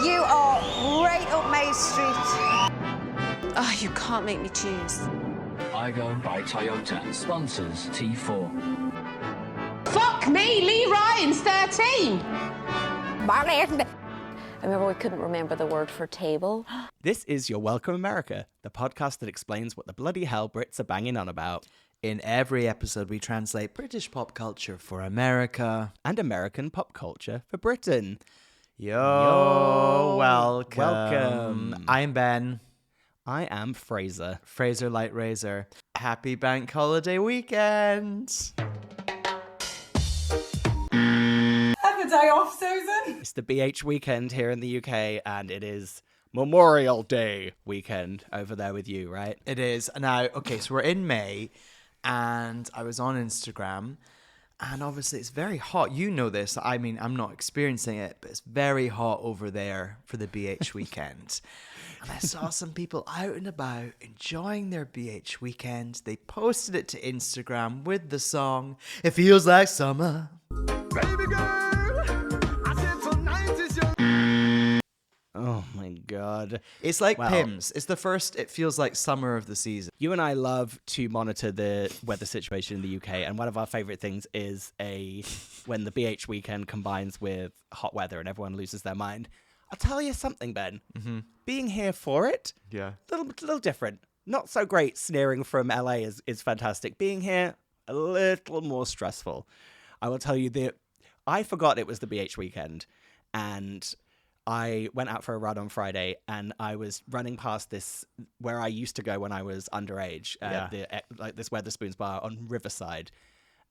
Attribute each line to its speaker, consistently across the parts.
Speaker 1: You are right up my street.
Speaker 2: Oh, you can't make me choose.
Speaker 3: Igo by Toyota sponsors T4.
Speaker 2: Fuck me, Lee Ryan's 13.
Speaker 1: Marlene.
Speaker 4: I remember we couldn't remember the word for table.
Speaker 5: This is Your Welcome America, the podcast that explains what the bloody hell Brits are banging on about.
Speaker 6: In every episode, we translate British pop culture for America.
Speaker 5: And American pop culture for Britain.
Speaker 6: Yo, welcome.
Speaker 5: Welcome.
Speaker 6: I'm Ben.
Speaker 5: I am Fraser.
Speaker 6: Fraser Light Razor. Happy bank holiday weekend.
Speaker 7: Have a day off, Susan.
Speaker 5: It's the BH weekend here in the UK, and it is Memorial Day weekend over there with you, right?
Speaker 6: It is. Now, okay, so we're in May, and I was on Instagram, and obviously it's very hot. You know this. I mean, I'm not experiencing it, but it's very hot over there for the BH weekend. And I saw some people out and about enjoying their BH weekend. They posted it to Instagram with the song, "It Feels Like Summer." Baby girl, I said tonight is your...
Speaker 5: Oh my God.
Speaker 6: It's like
Speaker 5: Well,
Speaker 6: Pims. It's the first "It Feels Like Summer" of the season.
Speaker 5: You and I love to monitor the weather situation in the UK, and one of our favourite things is when the BH weekend combines with hot weather and everyone loses their mind. I'll tell you something, Ben. Mm-hmm. Being here for it,
Speaker 6: Yeah.
Speaker 5: little different. Not so great. Sneering from LA is fantastic. Being here, a little more stressful. I will tell you that I forgot it was the BH weekend, and I went out for a run on Friday, and I was running past this where I used to go when I was underage, this Weatherspoons bar on Riverside,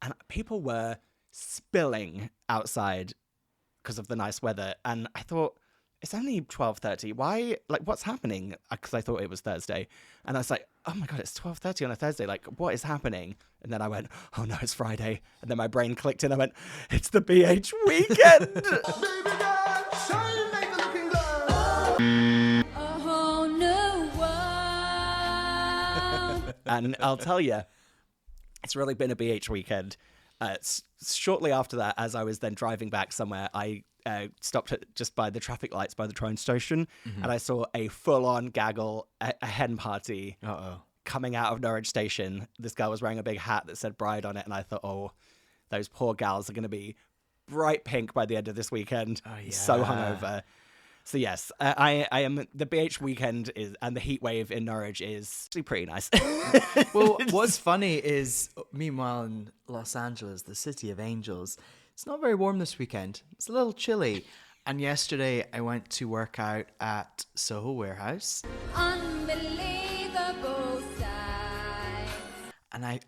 Speaker 5: and people were spilling outside because of the nice weather, and I thought, it's only 12:30. Why? Like, what's happening? Because I thought it was Thursday. And I was like, oh my God, it's 12:30 on a Thursday. Like, what is happening? And then I went, oh no, it's Friday. And then my brain clicked and I went, it's the BH weekend. And I'll tell you, it's really been a BH weekend. Shortly after that, as I was then driving back somewhere, I stopped just by the traffic lights by the train station, and I saw a full-on gaggle, a hen party coming out of Norwich Station. This girl was wearing a big hat that said bride on it, and I thought, oh, those poor gals are going to be bright pink by the end of this weekend. Oh, yeah. So hungover. So yes, I am. The BH weekend and the heat wave in Norwich is actually pretty nice.
Speaker 6: Well, what's funny is, meanwhile in Los Angeles, the city of angels, it's not very warm this weekend. It's a little chilly. And yesterday I went to work out at Soho Warehouse.
Speaker 4: Unbelievable sight.
Speaker 6: And I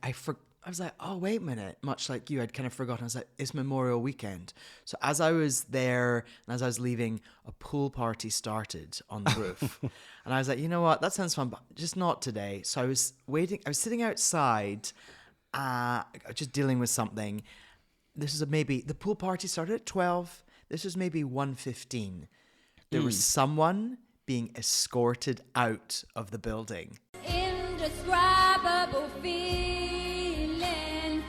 Speaker 6: was like, oh, wait a minute. Much like you, I'd kind of forgotten. I was like, it's Memorial Weekend. So as I was there and as I was leaving, a pool party started on the roof. And I was like, you know what? That sounds fun, but just not today. So I was waiting. I was sitting outside, just dealing with something. This is the pool party started at 12. This was maybe 1:15. There was someone being escorted out of the building.
Speaker 4: Indescribable feeling.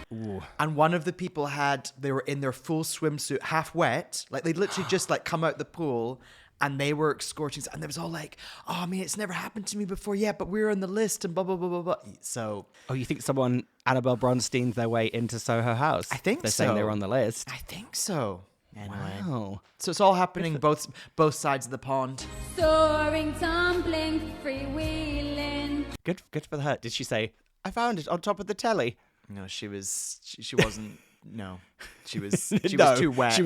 Speaker 6: And one of the people they were in their full swimsuit, half wet. Like they'd literally just like come out the pool and they were escorting. And there was all like, oh, I mean, it's never happened to me before. Yeah, but we're on the list and blah, blah, blah, blah, blah. So.
Speaker 5: Oh, you think someone, Annabelle Bronstein's their way into Soho House?
Speaker 6: I think
Speaker 5: They're
Speaker 6: so.
Speaker 5: saying they were on the list.
Speaker 6: I think so. Anyway.
Speaker 5: Wow.
Speaker 6: So it's all happening both sides of the pond.
Speaker 4: Soaring, tumbling, freewheeling.
Speaker 5: Good for her. Did she say, I found it on top of the telly?
Speaker 6: No, she wasn't. No, she was
Speaker 5: No,
Speaker 6: too wet.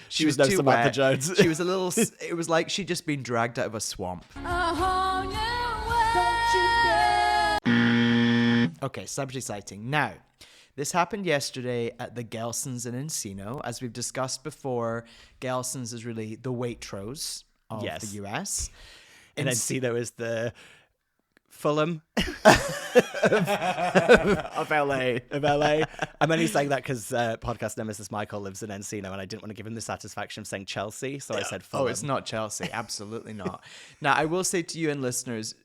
Speaker 5: She was no
Speaker 6: too
Speaker 5: Samantha
Speaker 6: wet.
Speaker 5: Jones.
Speaker 6: She was a little. It was like she'd just been dragged out of a swamp.
Speaker 4: A whole new world.
Speaker 6: Okay, celebrity sighting. Now, this happened yesterday at the Gelson's in Encino. As we've discussed before, Gelson's is really the Waitrose of the US.
Speaker 5: And Encino is the Fulham of LA. I'm only saying that because podcast nemesis Michael lives in Encino, and I didn't want to give him the satisfaction of saying Chelsea, so I said Fulham.
Speaker 6: Oh, it's not Chelsea. Absolutely not. Now, I will say to you and listeners,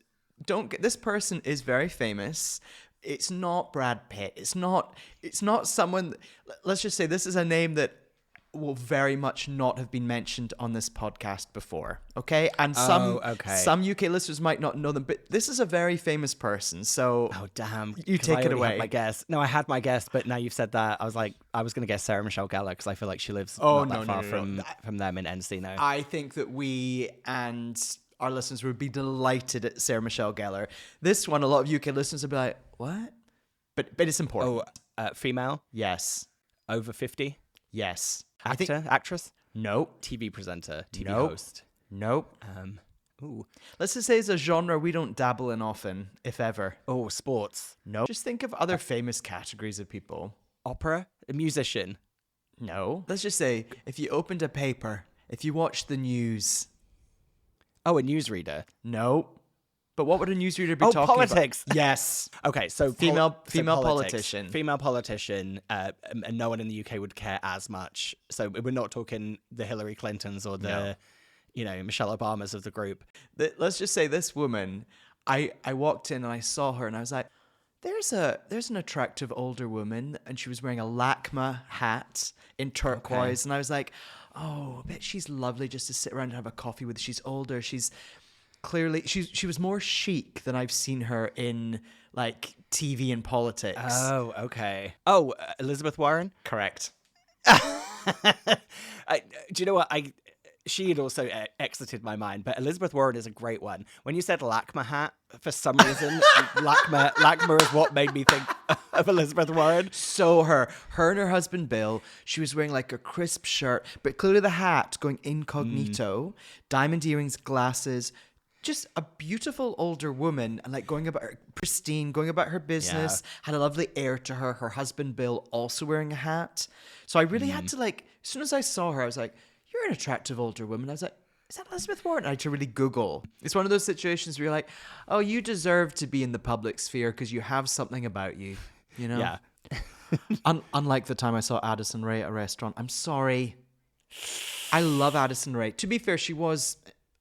Speaker 6: this person is very famous. It's not Brad Pitt. It's not someone. Let's just say this is a name that will very much not have been mentioned on this podcast before. Okay, and
Speaker 5: Oh,
Speaker 6: some UK listeners might not know them, but this is a very famous person. So
Speaker 5: Oh, damn.
Speaker 6: You
Speaker 5: 'Cause
Speaker 6: take
Speaker 5: I
Speaker 6: it
Speaker 5: already
Speaker 6: away.
Speaker 5: had my guess. No, I had my guess, but now you've said that, I was like, I was going to guess Sarah Michelle Gellar because I feel like she lives not that far from them in Encino.
Speaker 6: I think that we and our listeners would be delighted at Sarah Michelle Gellar. This one, a lot of UK listeners would be like, what? But it's important.
Speaker 5: Female,
Speaker 6: Yes.
Speaker 5: over 50,
Speaker 6: Yes.
Speaker 5: actor, actress,
Speaker 6: Nope.
Speaker 5: TV presenter, TV
Speaker 6: Nope.
Speaker 5: host.
Speaker 6: Nope.
Speaker 5: Ooh.
Speaker 6: Let's just say it's a genre we don't dabble in often, if ever.
Speaker 5: Oh, sports,
Speaker 6: No. Just think of other famous categories of people.
Speaker 5: opera, a musician.
Speaker 6: No. Let's just say if you opened a paper, if you watched the news.
Speaker 5: Oh, a newsreader.
Speaker 6: No. But what would a newsreader be
Speaker 5: Oh,
Speaker 6: talking
Speaker 5: politics.
Speaker 6: about? Yes.
Speaker 5: Okay, so
Speaker 6: Female
Speaker 5: politics.
Speaker 6: politician.
Speaker 5: Female politician, and no one in the UK would care as much. So we're not talking the Hillary Clintons or the, Michelle Obamas of the group.
Speaker 6: Let's just say this woman, I walked in and I saw her and I was like, there's an attractive older woman, and she was wearing a LACMA hat in turquoise. And I was like, oh, I bet she's lovely just to sit around and have a coffee with. She's older. She's clearly, she was more chic than I've seen her in like TV and politics.
Speaker 5: Oh, okay. Oh, Elizabeth Warren?
Speaker 6: Correct.
Speaker 5: Do you know what? She had also exited my mind, but Elizabeth Warren is a great one. When you said LACMA hat, for some reason, LACMA is what made me think of Elizabeth Warren.
Speaker 6: So her and her husband Bill, she was wearing like a crisp shirt, but clearly the hat going incognito, diamond earrings, glasses, just a beautiful older woman, and like going about her pristine, going about her business, had a lovely air to her. Her husband Bill also wearing a hat. So I really had to like, as soon as I saw her, I was like, you're an attractive older woman. I was like, is that Elizabeth Warren? I had to really Google. It's one of those situations where you're like, oh, you deserve to be in the public sphere because you have something about you, you know?
Speaker 5: Yeah.
Speaker 6: Unlike the time I saw Addison Rae at a restaurant. I'm sorry. I love Addison Rae. To be fair, she was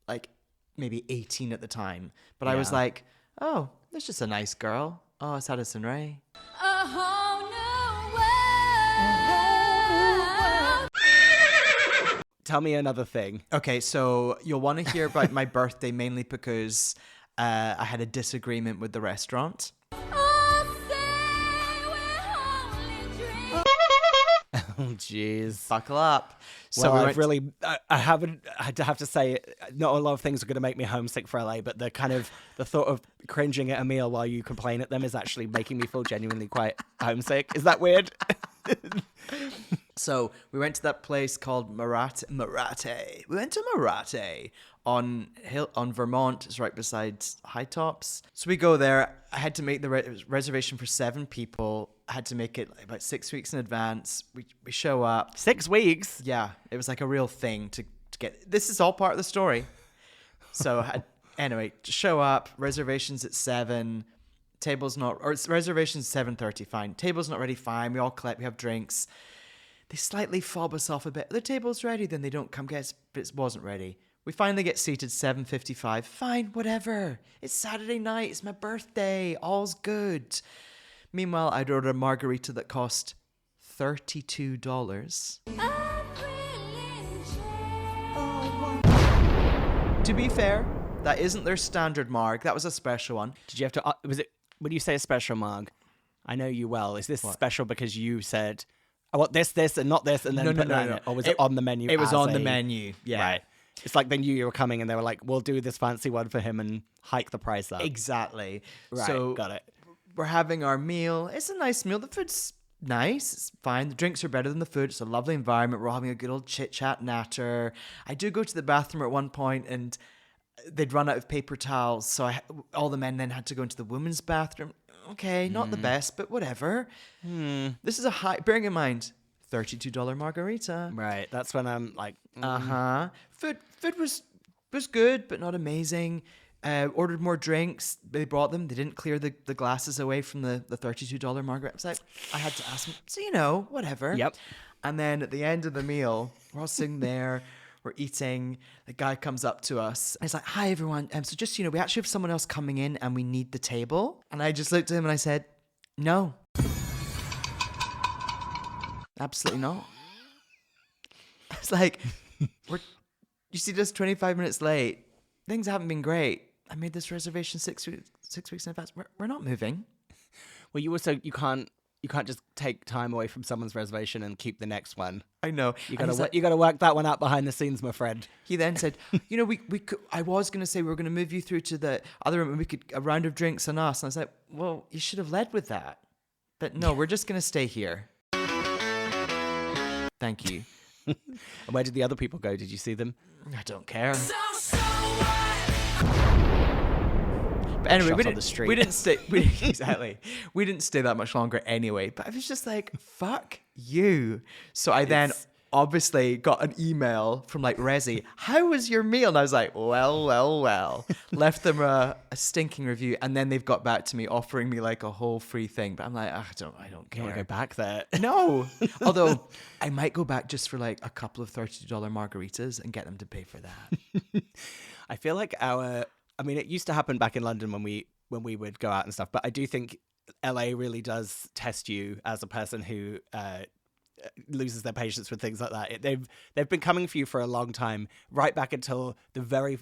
Speaker 6: like maybe 18 at the time. But I was
Speaker 5: Yeah.
Speaker 6: like, oh, that's just a nice girl. Oh, it's Addison Rae.
Speaker 4: A whole new world.
Speaker 5: Tell me another thing.
Speaker 6: Okay, so you'll want to hear about my birthday mainly because I had a disagreement with the restaurant.
Speaker 4: Oh, say we're only dreaming.
Speaker 5: Oh, jeez.
Speaker 6: Buckle up.
Speaker 5: So
Speaker 6: we
Speaker 5: I've
Speaker 6: went-
Speaker 5: I haven't, I have to say, not a lot of things are going to make me homesick for LA, but the thought of cringing at a meal while you complain at them is actually making me feel genuinely quite homesick. Is that weird?
Speaker 6: So we went to that place called Marate. We went to Marate on Vermont. It's right beside High Tops. So we go there. I had to make the reservation for 7 people. I had to make it like about 6 weeks in advance. We show up.
Speaker 5: 6 weeks?
Speaker 6: Yeah, it was like a real thing to get. This is all part of the story. So anyway, to show up. Reservations at 7. Table's not, or it's reservations 7:30. Fine. Table's not ready. Fine. We all collect. We have drinks. They slightly fob us off a bit. The table's ready, then they don't come get us, but it wasn't ready. We finally get seated 7:55. Fine, whatever. It's Saturday night. It's my birthday. All's good. Meanwhile, I'd ordered a margarita that cost $32. To be fair, that isn't their standard marg. That was a special one.
Speaker 5: Did you have to, was it, when you say a special marg, I know you well, is this special because you said, I want this, and not this, and then put that in it? Or was it on the menu?
Speaker 6: It was
Speaker 5: as
Speaker 6: on the
Speaker 5: a-
Speaker 6: menu. Yeah.
Speaker 5: Right. It's like they knew you were coming and they were like, we'll do this fancy one for him and hike the price up.
Speaker 6: Exactly.
Speaker 5: Right,
Speaker 6: So
Speaker 5: got it.
Speaker 6: we're having our meal. It's a nice meal. The food's nice. It's fine. The drinks are better than the food. It's a lovely environment. We're all having a good old chit chat natter. I do go to the bathroom at one point and they'd run out of paper towels. So all the men then had to go into the women's bathroom. Okay, not the best, but whatever. This is bearing in mind, $32 margarita.
Speaker 5: Right. That's when I'm like,
Speaker 6: Food was good, but not amazing. Ordered more drinks. They brought them. They didn't clear the glasses away from the $32 margarita. I was like, I had to ask them. So, whatever.
Speaker 5: Yep.
Speaker 6: And then at the end of the meal, we're all sitting there. We're eating. The guy comes up to us. And he's like, hi, everyone. So just, we actually have someone else coming in and we need the table. And I just looked at him and I said, no. Absolutely not. was like, you see, just 25 minutes late. Things haven't been great. I made this reservation 6 weeks in advance. We're not moving.
Speaker 5: Well, you can't just take time away from someone's reservation and keep the next one.
Speaker 6: I know.
Speaker 5: You gotta work that one out behind the scenes, my friend.
Speaker 6: He then said, we could, I was going to say we were going to move you through to the other room and we could a round of drinks on us. And I was like, well, you should have led with that. But no, we're just going to stay here. Thank you.
Speaker 5: And where did the other people go? Did you see them?
Speaker 6: I don't care. But anyway,
Speaker 5: Shot on the street.
Speaker 6: we didn't stay. Exactly. We didn't stay that much longer anyway. But I was just like, fuck you. So I then obviously got an email from like Resi. How was your meal? And I was like, well. Left them a stinking review, and then they've got back to me offering me like a whole free thing. But I'm like, I don't care.
Speaker 5: You want to go back there?
Speaker 6: No. Although I might go back just for like a couple of $32 margaritas and get them to pay for that.
Speaker 5: I feel like it used to happen back in London when we would go out and stuff, but I do think LA really does test you as a person who loses their patience with things like that. They've been coming for you for a long time, right back until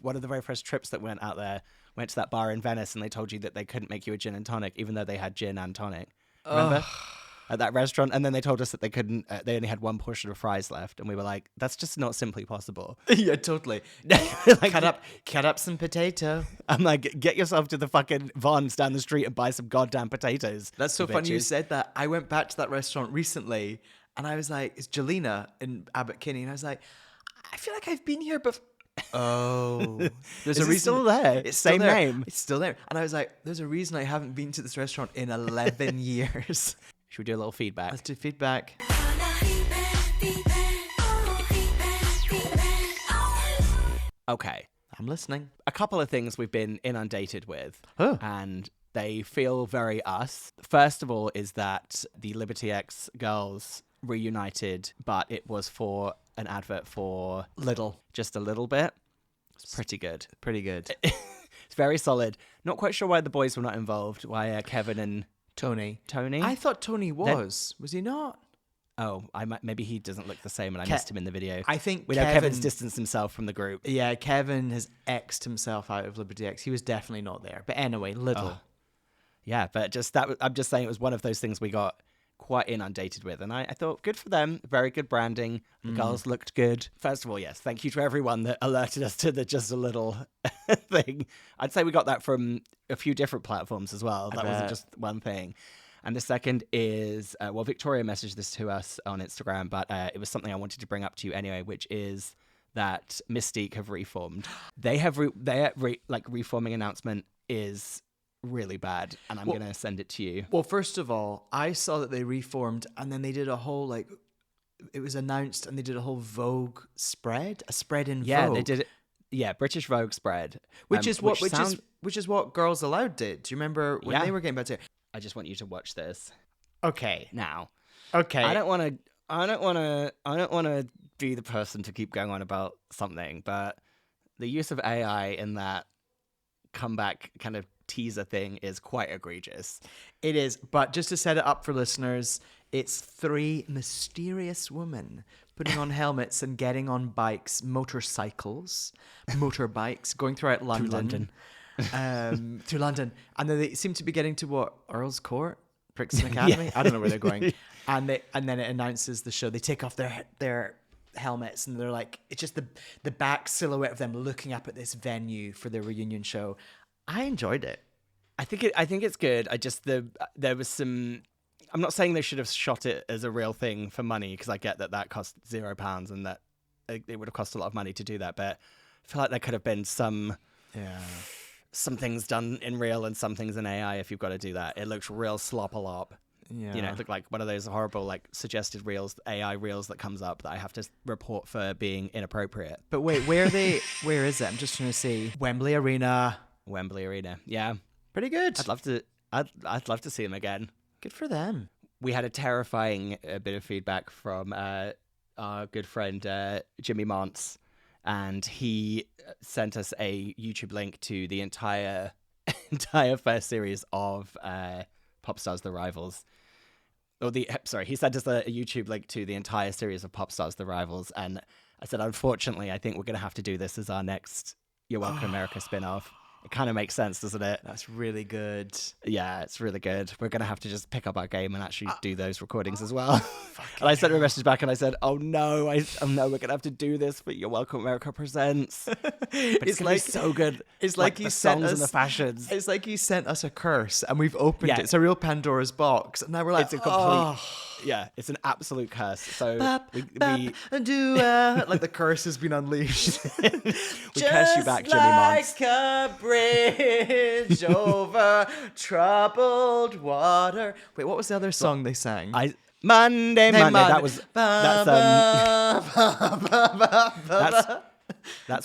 Speaker 5: one of the very first trips that went out there, went to that bar in Venice, and they told you that they couldn't make you a gin and tonic, even though they had gin and tonic. Remember? At that restaurant, and then they told us that they couldn't. They only had one portion of fries left, and we were like, "That's just not simply possible."
Speaker 6: Yeah, totally.
Speaker 5: Like,
Speaker 6: cut up some potato.
Speaker 5: I'm like, get yourself to the fucking Vons down the street and buy some goddamn potatoes.
Speaker 6: That's so
Speaker 5: you
Speaker 6: funny you
Speaker 5: bitches.
Speaker 6: said that. I went back to that restaurant recently, and I was like, "It's Jelena in Abbot Kinney," and I was like, "I feel like I've been here before." Oh, there's
Speaker 5: Is
Speaker 6: a
Speaker 5: it
Speaker 6: reason.
Speaker 5: still there?
Speaker 6: It's
Speaker 5: Same
Speaker 6: still there.
Speaker 5: name.
Speaker 6: It's still there. And I was like, "There's a reason I haven't been to this restaurant in 11 years."
Speaker 5: Should we do a little feedback?
Speaker 6: Let's do feedback.
Speaker 5: Okay.
Speaker 6: I'm listening.
Speaker 5: A couple of things we've been inundated with,
Speaker 6: Oh.
Speaker 5: and they feel very us. First of all is that the Liberty X girls reunited, but it was for an advert for just a little bit. It's pretty good.
Speaker 6: Pretty good.
Speaker 5: It's very solid. Not quite sure why the boys were not involved. Why Kevin and
Speaker 6: Tony.
Speaker 5: Tony?
Speaker 6: I thought Tony was. Was he not?
Speaker 5: Oh, maybe he doesn't look the same, and I missed him in the video.
Speaker 6: I think
Speaker 5: we know Kevin's
Speaker 6: Kevin-
Speaker 5: distanced himself from the group.
Speaker 6: Yeah, Kevin has X'd himself out of Liberty X. He was definitely not there. But anyway, Little.
Speaker 5: Yeah, but I'm just saying it was one of those things we got quite inundated with, and I thought good for them. Very good branding. The girls looked good. First of all, yes, thank you to everyone that alerted us to the just a little thing. I'd say we got that from a few different platforms as well. That wasn't just one thing. And the second is, Victoria messaged this to us on Instagram, but it was something I wanted to bring up to you anyway, which is that Mystique have reformed. Their reforming announcement is really bad, and I'm going to send it to you.
Speaker 6: Well, first of all, I saw that they reformed, and then they did a whole, it was announced, and they did a whole Vogue spread, a spread in
Speaker 5: Yeah,
Speaker 6: Vogue.
Speaker 5: they did it. Yeah, British Vogue spread.
Speaker 6: Which is what Girls Aloud did. Do you remember when they were getting back to it?
Speaker 5: I just want you to watch this
Speaker 6: Okay.
Speaker 5: now.
Speaker 6: Okay.
Speaker 5: I don't want to be the person to keep going on about something, but the use of AI in that comeback kind of teaser thing is quite egregious.
Speaker 6: It is, but just to set it up for listeners, it's 3 mysterious women putting on helmets and getting on bikes, motorbikes, going throughout London. Through London. And then they seem to be getting to what? Earl's Court? Brixton Academy?
Speaker 5: Yeah.
Speaker 6: I don't know where they're going. And then it announces the show. They take off their helmets and they're like, it's just the back silhouette of them looking up at this venue for their reunion show. I enjoyed it.
Speaker 5: I think it's good. There was some. I'm not saying they should have shot it as a real thing for money, because I get that cost £0 and that it would have cost a lot of money to do that. But I feel like there could have been some things done in real and some things in AI if you've got to do that. It looks real slop-a-lop.
Speaker 6: Yeah.
Speaker 5: You know, it looked like one of those horrible suggested reels, AI reels that comes up that I have to report for being inappropriate.
Speaker 6: But wait, where is it? I'm just trying to see. Wembley Arena.
Speaker 5: Yeah.
Speaker 6: Pretty good.
Speaker 5: I'd love to see them again.
Speaker 6: Good for them.
Speaker 5: We had a terrifying bit of feedback from our good friend Jimmy Mance, and he sent us a YouTube link to the entire first series of Pop Stars The Rivals. He sent us a YouTube link to the entire series of Pop Stars The Rivals, and I said, unfortunately, I think we're going to have to do this as our next You're Welcome America spin-off. It kind of makes sense, doesn't it?
Speaker 6: That's really good.
Speaker 5: Yeah, it's really good. We're going to have to just pick up our game and actually do those recordings as well. And I sent her a message back and I said, oh no, we're going to have to do this for You're Welcome America Presents. But it's going to be so good.
Speaker 6: It's like
Speaker 5: the
Speaker 6: you sent
Speaker 5: songs
Speaker 6: us,
Speaker 5: and the fashions.
Speaker 6: It's like you sent us a curse and we've opened
Speaker 5: Yeah.
Speaker 6: it. It's a real Pandora's box. And now we're like,
Speaker 5: It's a complete, yeah, it's an absolute curse. So we
Speaker 6: like the curse has been unleashed.
Speaker 5: we curse you back, Jimmy Mons.
Speaker 6: Like a bridge over troubled water. Wait, what was the other song they sang?
Speaker 5: Monday. That's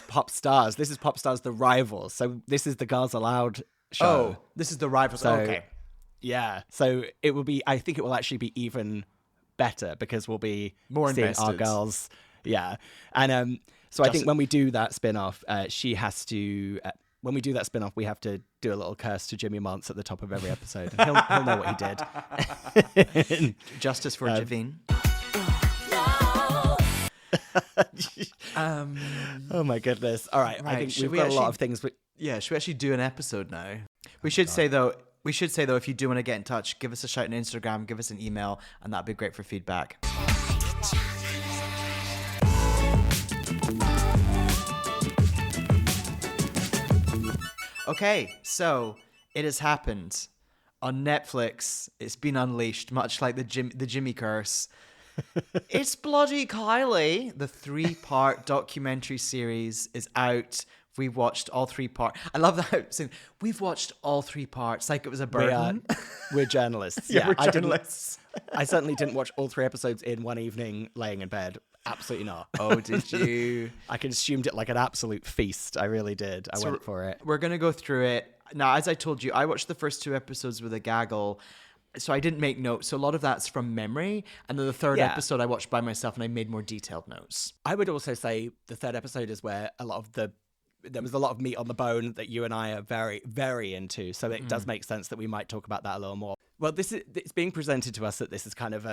Speaker 5: Pop Stars. This is Pop Stars The Rivals. So this is the Girls Aloud show.
Speaker 6: Oh, this is the Rivals.
Speaker 5: So,
Speaker 6: okay.
Speaker 5: Yeah. So it will be, I think it will actually be even better because we'll be
Speaker 6: More
Speaker 5: seeing
Speaker 6: invested.
Speaker 5: our girls. Yeah. And so I think when we do that spin-off, she has to, when we do that spin-off, we have to do a little curse to Jimmy Mons at the top of every episode. And he'll know what he did.
Speaker 6: Justice for Javine.
Speaker 5: Oh my goodness. All right. I
Speaker 6: Right,
Speaker 5: think
Speaker 6: should
Speaker 5: we've
Speaker 6: we
Speaker 5: got a lot
Speaker 6: actually-
Speaker 5: of things.
Speaker 6: Yeah, should we actually do an episode now? We should say though, if you do want to get in touch, give us a shout on Instagram, give us an email, and that'd be great for feedback. Okay, so it has happened on Netflix. It's been unleashed, much like the Jimmy curse. It's bloody KYLIE. The 3-part documentary series is out. We've watched all 3 parts. I love that saying, we've watched all 3 parts, like it was a burden.
Speaker 5: We're journalists.
Speaker 6: Yeah, we're
Speaker 5: I
Speaker 6: journalists.
Speaker 5: I certainly didn't watch all 3 episodes in one evening laying in bed. Absolutely not.
Speaker 6: Oh, did you?
Speaker 5: I consumed it like an absolute feast. I really did. I went for it.
Speaker 6: We're going to go through it. Now, as I told you, I watched the first 2 episodes with a gaggle, so I didn't make notes. So a lot of that's from memory. And then the 3rd
Speaker 5: Yeah.
Speaker 6: episode I watched by myself and I made more detailed notes.
Speaker 5: I would also say the 3rd episode is where there was a lot of meat on the bone that you and I are very, very into. So it does make sense that we might talk about that a little more. Well, it's being presented to us that this is kind of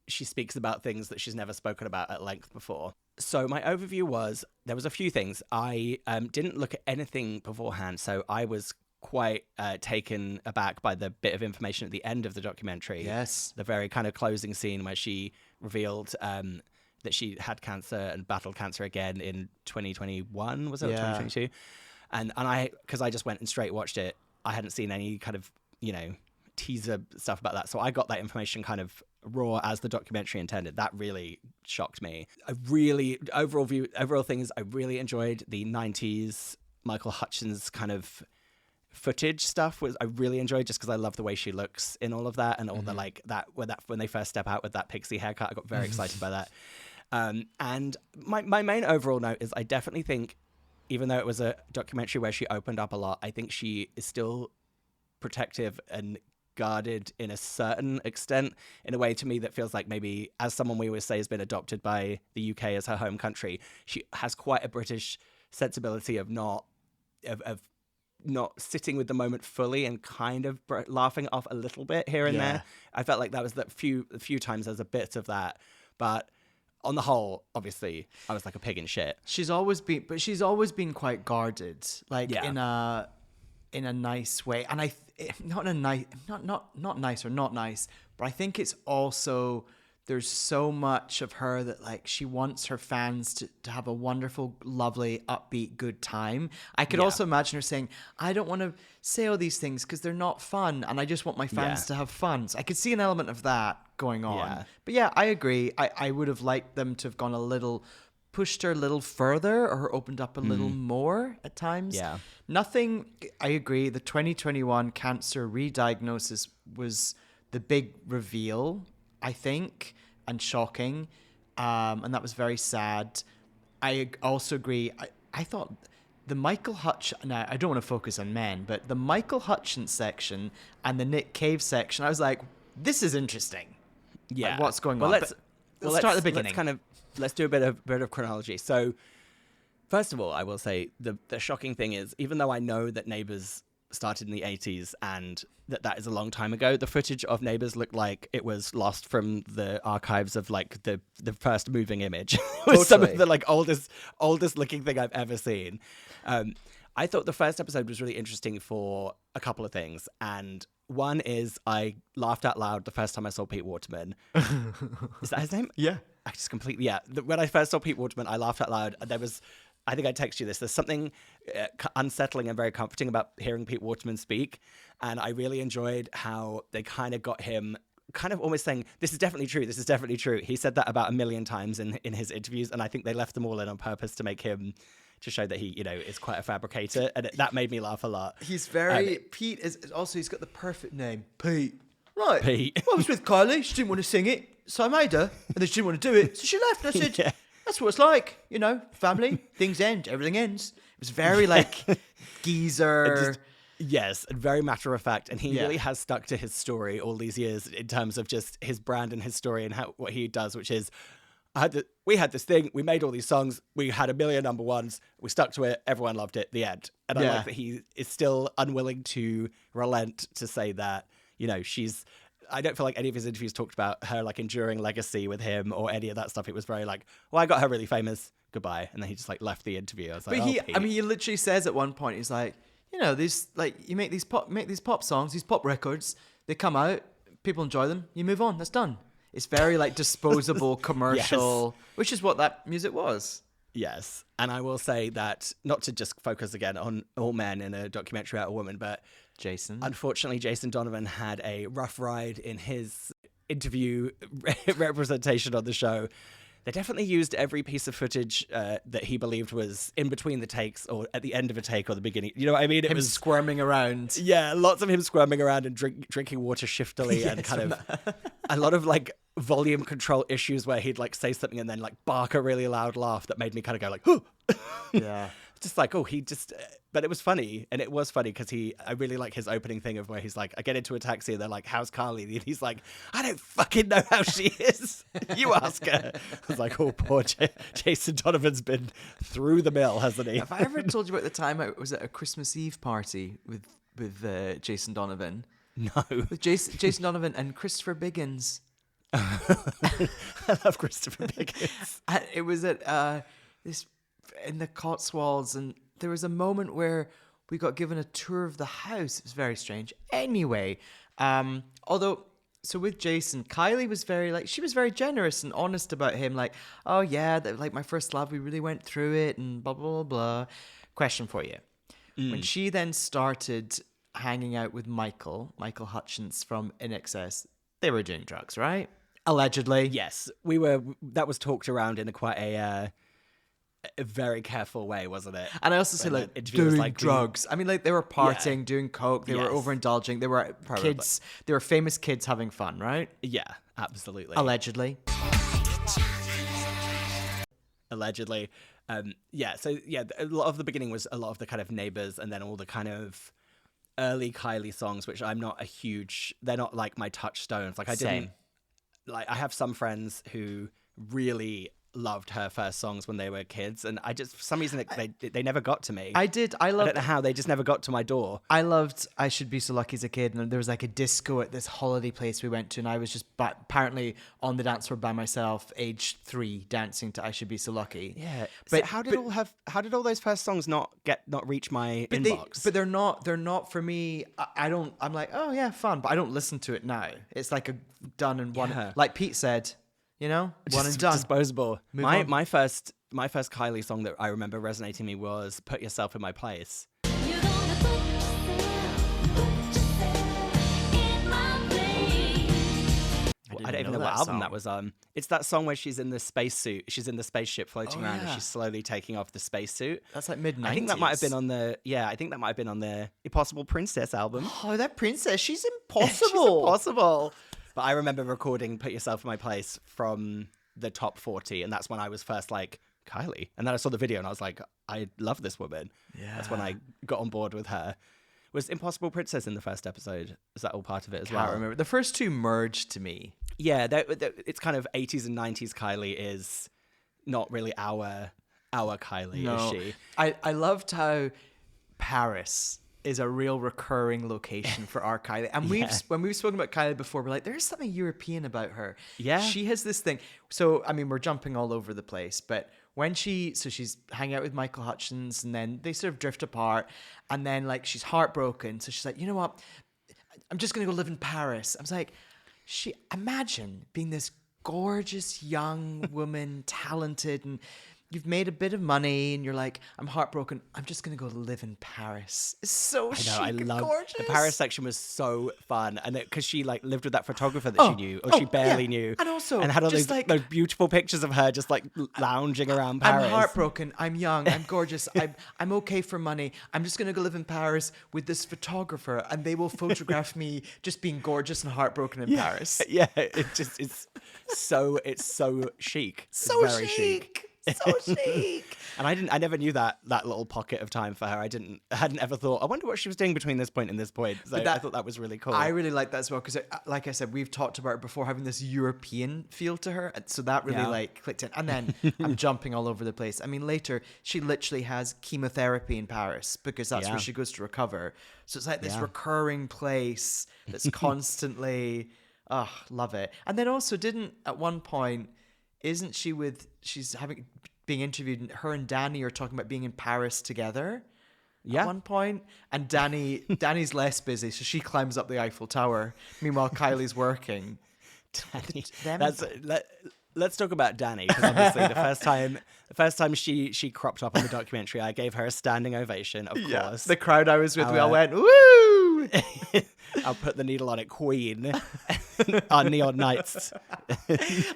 Speaker 5: she speaks about things that she's never spoken about at length before. So my overview was, there was a few things. I didn't look at anything beforehand, so I was quite taken aback by the bit of information at the end of the documentary.
Speaker 6: Yes.
Speaker 5: The very kind of closing scene where she revealed that she had cancer and battled cancer again in 2021, was it?
Speaker 6: Yeah.
Speaker 5: 2022? And because I just went and straight watched it, I hadn't seen any kind of, teaser stuff about that. So I got that information kind of raw as the documentary intended. That really shocked me. Overall thing is I really enjoyed the 90s Michael Hutchins kind of footage stuff. I really enjoyed just because I love the way she looks in all of that and all the like that when they first step out with that pixie haircut. I got very excited by that. And my main overall note is I definitely think, even though it was a documentary where she opened up a lot, I think she is still protective and guarded in a certain extent, in a way to me that feels like maybe, as someone we always say has been adopted by the UK as her home country, she has quite a British sensibility of not sitting with the moment fully and kind of laughing off a little bit here and there. I felt like that was the few times there's a bit of that, but on the whole, obviously, I was like a pig in shit.
Speaker 6: She's always been quite guarded, like in a nice way, and not nice, but I think it's also, there's so much of her that like she wants her fans to have a wonderful, lovely, upbeat, good time. I could also imagine her saying, I don't want to say all these things because they're not fun and I just want my fans to have fun. So I could see an element of that going on.
Speaker 5: Yeah.
Speaker 6: But yeah, I agree. I would have liked them to have pushed her a little further or opened up a little more at times.
Speaker 5: Yeah.
Speaker 6: Nothing, I agree. The 2021 cancer re-diagnosis was the big reveal, I think, and shocking. And that was very sad. I also agree. I thought the Michael Hutchins, now I don't want to focus on men, but the Michael Hutchins section and the Nick Cave section, I was like, this is interesting.
Speaker 5: Yeah.
Speaker 6: Like, what's going
Speaker 5: on?
Speaker 6: Let's start at the beginning.
Speaker 5: Let's do a bit of chronology. So, first of all, I will say the shocking thing is, even though I know that Neighbours started in the 80s and that is a long time ago. The footage of Neighbours looked like it was lost from the archives of like the first moving image. It was some of the like oldest looking thing I've ever seen. I thought the first episode was really interesting for a couple of things. And one is I laughed out loud the first time I saw Pete Waterman. Is that his name?
Speaker 6: Yeah.
Speaker 5: I just completely, yeah. When I first saw Pete Waterman, I laughed out loud. There was, I think I texted you this. There's something unsettling and very comforting about hearing Pete Waterman speak. And I really enjoyed how they kind of got him kind of almost saying, this is definitely true. This is definitely true. He said that about 1 million times in his interviews. And I think they left them all in on purpose to make him, to show that he, you know, is quite a fabricator. And that made me laugh a lot.
Speaker 6: He's very, Pete is also, he's got the perfect name. Pete. Right.
Speaker 5: Pete.
Speaker 6: Well, I was with Kylie. She didn't want to sing it. So I made her. And then she didn't want to do it. So she left. And I said,
Speaker 5: Yeah.
Speaker 6: That's what it's like. You know, family, things end, everything ends. It was very like geezer.
Speaker 5: Yes, and very matter of fact. And he
Speaker 6: Yeah.
Speaker 5: really has stuck to his story all these years in terms of just his brand and his story and what he does, which is, we had this thing, we made all these songs, we had 1 million number ones, we stuck to it, everyone loved it, the end. And I
Speaker 6: Yeah.
Speaker 5: like that he is still unwilling to relent to say that, you know, I don't feel like any of his interviews talked about her like enduring legacy with him or any of that stuff. It was very like, well, I got her really famous, goodbye. And then he just like left the interview. I was like,
Speaker 6: But
Speaker 5: Pete.
Speaker 6: he literally says at one point, he's like, you know, these like you make these pop songs, these pop records, they come out, people enjoy them, you move on, that's done. It's very like disposable, commercial, which is what that music was.
Speaker 5: Yes. And I will say that, not to just focus again on all men in a documentary about a woman, but
Speaker 6: Jason.
Speaker 5: unfortunately, Jason Donovan had a rough ride in his interview representation on the show. They definitely used every piece of footage that he believed was in between the takes or at the end of a take or the beginning. You know what I mean? It
Speaker 6: Him
Speaker 5: was
Speaker 6: squirming around.
Speaker 5: Yeah, lots of him squirming around and drinking water shiftily and kind of a lot of like volume control issues where he'd like say something and then like bark a really loud laugh that made me kind of go like, oh,
Speaker 6: Yeah.
Speaker 5: just like, oh, he just, but it was funny. And it was funny because I really like his opening thing of where he's like, I get into a taxi and they're like, how's Carly? And he's like, I don't fucking know how she is. You ask her. I was like, oh, poor Jason Donovan's been through the mill, hasn't he?
Speaker 6: Have I ever told you about the time I was at a Christmas Eve party with Jason Donovan?
Speaker 5: No.
Speaker 6: With Jason Donovan and Christopher Biggins.
Speaker 5: I love Christopher Biggins.
Speaker 6: And it was at this in the Cotswolds, and there was a moment where we got given a tour of the house. It was very strange. Anyway, although, so with Jason, Kylie was she was very generous and honest about him. Like, oh yeah, like my first love, we really went through it, and blah blah blah blah. Question for you: when she then started hanging out with Michael Hutchins from InXS, they were doing drugs, right? Allegedly.
Speaker 5: Yes, that was talked around in quite a very careful way, wasn't it?
Speaker 6: And I also say
Speaker 5: When
Speaker 6: like
Speaker 5: the interview was
Speaker 6: doing
Speaker 5: like,
Speaker 6: drugs. I mean, like they were partying, doing coke. They were
Speaker 5: Yes.
Speaker 6: overindulging. They were
Speaker 5: Probably.
Speaker 6: kids. They were famous kids having fun, right?
Speaker 5: Yeah, absolutely.
Speaker 6: Allegedly.
Speaker 5: Allegedly. Yeah, so yeah, a lot of the beginning was a lot of the kind of Neighbours and then all the kind of early Kylie songs, which I'm not they're not like my touchstones. Like I I have some friends who really loved her first songs when they were kids, and I just, for some reason, they never got to me.
Speaker 6: I
Speaker 5: don't know how, they just never got to my door.
Speaker 6: I loved I Should Be So Lucky as a kid, and there was like a disco at this holiday place we went to, and I was just apparently on the dance floor by myself, age 3, dancing to I Should Be So Lucky.
Speaker 5: Yeah,
Speaker 6: But
Speaker 5: but how did all those first songs not reach my inbox?
Speaker 6: But they're not for me. I'm like, oh yeah, fun, but I don't listen to it now. It's like a done and one.
Speaker 5: Yeah.
Speaker 6: Like Pete said, you know, one and done.
Speaker 5: Disposable.
Speaker 6: Move
Speaker 5: My
Speaker 6: on.
Speaker 5: my first Kylie song that I remember resonating me was "Put Yourself in My Place."
Speaker 4: You're gonna put yourself in my place.
Speaker 5: I don't even know what album that was on. It's that song where she's in the spacesuit. She's in the spaceship floating around, and
Speaker 6: yeah.
Speaker 5: she's slowly taking off the spacesuit.
Speaker 6: That's like mid-90s.
Speaker 5: I think that might have been on the I think that might have been on the Impossible Princess album.
Speaker 6: Oh, that princess, she's
Speaker 5: She's
Speaker 6: impossible.
Speaker 5: impossible. But I remember recording "Put Yourself in My Place" from the top 40, and that's when I was first like, Kylie. And then I saw the video, and I was like, I love this woman.
Speaker 6: Yeah.
Speaker 5: That's when I got on board with her. Was Impossible Princess in the first episode? Is that all part of it as well?
Speaker 6: Can't remember. The first two merged to me.
Speaker 5: Yeah, it's kind of 80s and 90s Kylie is not really our Kylie, is she?
Speaker 6: I loved how Paris is a real recurring location for our Kylie. And when we've spoken about Kylie before, we're like, there's something European about her.
Speaker 5: Yeah.
Speaker 6: She has this thing. So, I mean, we're jumping all over the place, but when she's hanging out with Michael Hutchins, and then they sort of drift apart, and then like she's heartbroken. So she's like, you know what? I'm just going to go live in Paris. I was like, imagine being this gorgeous young woman, talented, and you've made a bit of money, and you're like, I'm heartbroken. I'm just going to go live in Paris. It's so chic and gorgeous.
Speaker 5: The Paris section was so fun. And because she like lived with that photographer that she knew, or she barely knew.
Speaker 6: And also,
Speaker 5: and had all
Speaker 6: just
Speaker 5: those beautiful pictures of her just like lounging around Paris.
Speaker 6: I'm heartbroken. I'm young. I'm gorgeous. I'm okay for money. I'm just going to go live in Paris with this photographer, and they will photograph me just being gorgeous and heartbroken in Paris.
Speaker 5: Yeah, it's so chic.
Speaker 6: So
Speaker 5: it's very chic.
Speaker 6: So chic.
Speaker 5: And I never knew that little pocket of time for her. I hadn't ever thought, I wonder what she was doing between this point and this point. So I thought that was really cool.
Speaker 6: I really like that as well, because like I said, we've talked about it before, having this European feel to her. So that really like clicked in. And then I'm jumping all over the place. I mean, later she literally has chemotherapy in Paris because that's where she goes to recover. So it's like this recurring place that's constantly, love it. And then also at one point, isn't she being interviewed, and her and Dannii are talking about being in Paris together at one point, and Danny's less busy, so she climbs up the Eiffel Tower. Meanwhile, Kylie's working.
Speaker 5: Let's talk about Dannii, because obviously the first time she cropped up on the documentary, I gave her a standing ovation, of course.
Speaker 6: The crowd I was with, we all went, woo!
Speaker 5: I'll put the needle on it, Queen. Our neon nights.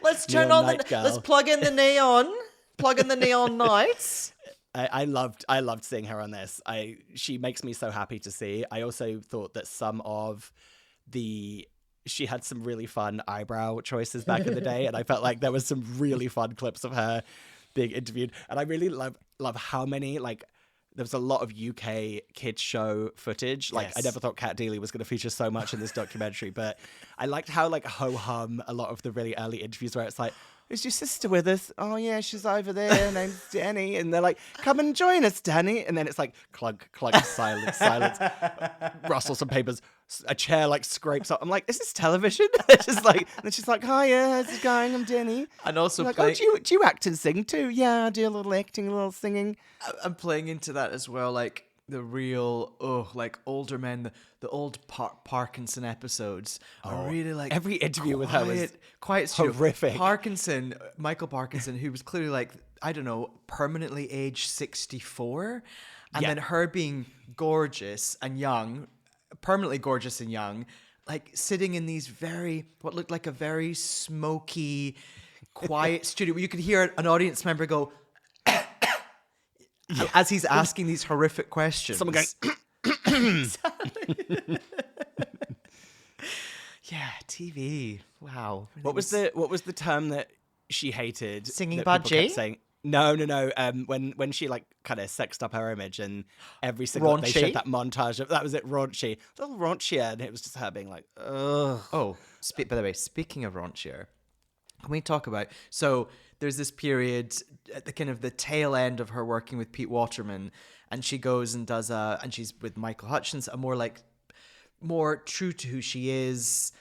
Speaker 6: Let's turn on let's plug in the neon. Plug in the neon nights.
Speaker 5: I loved seeing her on this. She makes me so happy to see. I also thought that she had some really fun eyebrow choices back in the day, and I felt like there was some really fun clips of her being interviewed. And I really love how many, like, there was a lot of UK kids show footage. Like, I never thought Kat Deely was going to feature so much in this documentary, but I liked how, like, ho-hum a lot of the really early interviews where it's like, is your sister with us? Oh, yeah, she's over there. Her name's Dannii. And they're like, come and join us, Dannii. And then it's like, clunk, clunk, silence. Rustle some papers. A chair, like, scrapes up. I'm like, is this television? It's just like, and she's like, hiya, how's it going? I'm Dannii.
Speaker 6: And also,
Speaker 5: like, do you act and sing too? Yeah, I do a little acting, a little singing.
Speaker 6: I'm playing into that as well, like, the real, like, older men, the old Parkinson episodes are really like...
Speaker 5: Every interview with her was
Speaker 6: quiet
Speaker 5: horrific.
Speaker 6: Michael Parkinson, who was clearly like, I don't know, permanently age 64. And then her being gorgeous and young, permanently gorgeous and young, like sitting in these what looked like a very smoky, quiet studio where you could hear an audience member go... as he's asking these horrific questions.
Speaker 5: Someone going...
Speaker 6: Yeah, TV. Wow.
Speaker 5: What was the term that she hated?
Speaker 6: Singing
Speaker 5: that
Speaker 6: Bad
Speaker 5: people
Speaker 6: G?
Speaker 5: kept saying? No. When she like kind of sexed up her image, and every single they showed that montage of that was it, raunchy, a little raunchier, and it was just her being like, ugh.
Speaker 6: Oh, by the way, speaking of raunchier, can we talk about there's this period at the kind of the tail end of her working with Pete Waterman, and she goes and does and she's with Michael Hutchins, more true to who she is,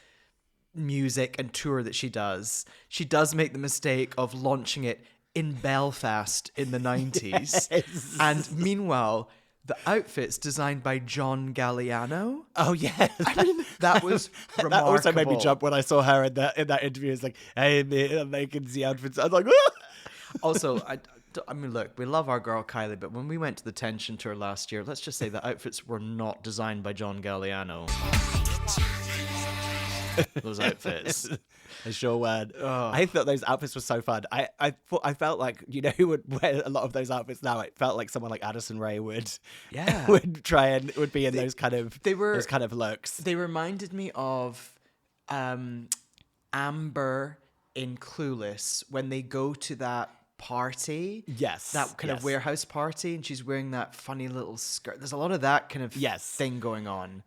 Speaker 6: music and tour that she does. She does make the mistake of launching it in Belfast in the 90s.
Speaker 5: Yes.
Speaker 6: And meanwhile, the outfit's designed by John Galliano.
Speaker 5: Oh yeah,
Speaker 6: I mean, that was remarkable.
Speaker 5: That also made me jump when I saw her in that interview. It's like, hey, mate, I'm making the outfits. I was like, ah!
Speaker 6: Also, I mean, look, we love our girl Kylie, but when we went to the Tension tour last year, let's just say the outfits were not designed by John Galliano. Those outfits.
Speaker 5: They sure weren't. I thought those outfits were so fun. I felt like, you know, who would wear a lot of those outfits now? It felt like someone like Addison Rae would be in those kind of looks.
Speaker 6: They reminded me of Amber in Clueless when they go to that party.
Speaker 5: Yes.
Speaker 6: That kind of warehouse party, and she's wearing that funny little skirt. There's a lot of that kind of thing going on.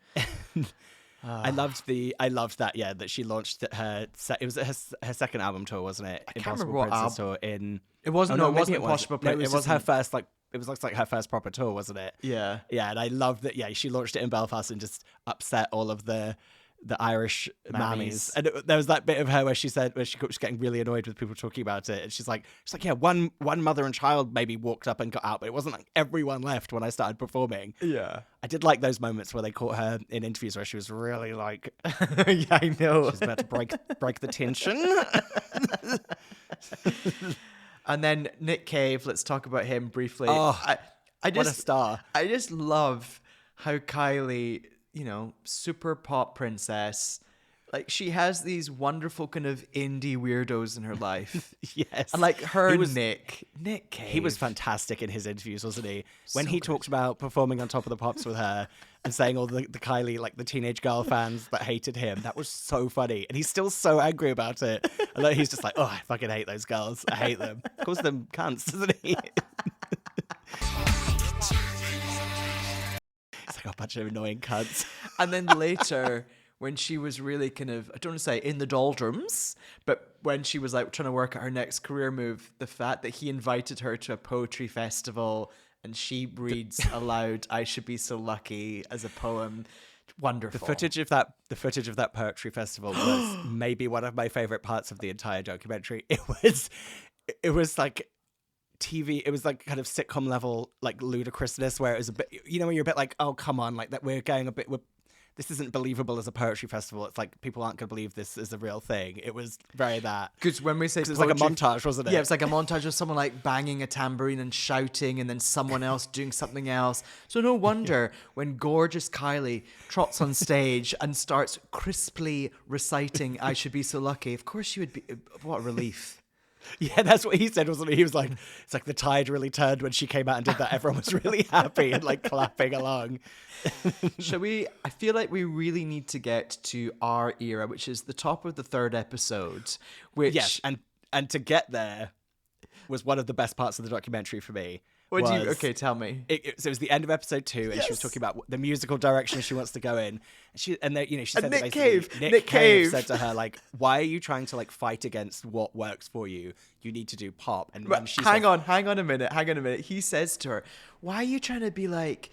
Speaker 5: I loved that. Yeah, that she launched her second album tour, wasn't it?
Speaker 6: I can't remember what
Speaker 5: Princess tour in.
Speaker 6: It wasn't.
Speaker 5: Oh,
Speaker 6: no, it wasn't
Speaker 5: Impossible
Speaker 6: Princess.
Speaker 5: It was her first like it was like her first proper tour, wasn't it?
Speaker 6: Yeah.
Speaker 5: Yeah, and I love that. Yeah, she launched it in Belfast and just upset all of the Irish mammies. And there was that bit of her where she said, where she was getting really annoyed with people talking about it, and she's like, yeah, one mother and child maybe walked up and got out, but it wasn't like everyone left when I started performing.
Speaker 6: Yeah.
Speaker 5: I did like those moments where they caught her in interviews where she was really like,
Speaker 6: Yeah, I know.
Speaker 5: she's about to break the tension.
Speaker 6: And then Nick Cave, let's talk about him briefly.
Speaker 5: Oh,
Speaker 6: I
Speaker 5: what a star.
Speaker 6: I just love how Kylie, you know, super pop princess, like she has these wonderful kind of indie weirdos in her life.
Speaker 5: Yes.
Speaker 6: And like her,
Speaker 5: was-
Speaker 6: Nick Cave.
Speaker 5: He was fantastic in his interviews, wasn't he? When
Speaker 6: So
Speaker 5: he
Speaker 6: good.
Speaker 5: talked about performing on Top of the Pops with her and saying all the Kylie, like the teenage girl fans that hated him, that was so funny. And he's still so angry about it. And then he's just like, oh, I fucking hate those girls. I hate them. Calls them cunts, doesn't he? It's like a bunch of annoying cunts.
Speaker 6: And then later, when she was really kind of, I don't want to say in the doldrums, but when she was like trying to work at her next career move, the fact that he invited her to a poetry festival and she reads aloud, "I should be so lucky" as a poem. Wonderful.
Speaker 5: The footage of that poetry festival was maybe one of my favorite parts of the entire documentary. It was like TV. It was like kind of sitcom level, like ludicrousness, where it was a bit, you know, when you're a bit like, oh, come on, like that we're going a bit, this isn't believable as a poetry festival. It's like people aren't going to believe this is a real thing. It was very that.
Speaker 6: Because when we say
Speaker 5: it was like a montage, wasn't it?
Speaker 6: Yeah, it's like a montage of someone like banging a tambourine and shouting, and then someone else doing something else. So no wonder when gorgeous Kylie trots on stage and starts crisply reciting "I should be so lucky." Of course, she would be. What a relief.
Speaker 5: Yeah, that's what he said, wasn't it? He was like, it's like the tide really turned when she came out and did that. Everyone was really happy and like clapping along.
Speaker 6: Shall we? I feel like we really need to get to our era, which is the top of the third episode. Which
Speaker 5: Yes, and to get there was one of the best parts of the documentary for me.
Speaker 6: Okay, tell me.
Speaker 5: So it was the end of episode 2, and she was
Speaker 6: Yes.
Speaker 5: talking about the musical direction she wants to go in. She said that
Speaker 6: Nick
Speaker 5: basically
Speaker 6: Cave,
Speaker 5: Nick Cave said to her, like, why are you trying to like fight against what works for you? You need to do pop. And when she
Speaker 6: Hang on a minute. He says to her, "Why are you trying to be like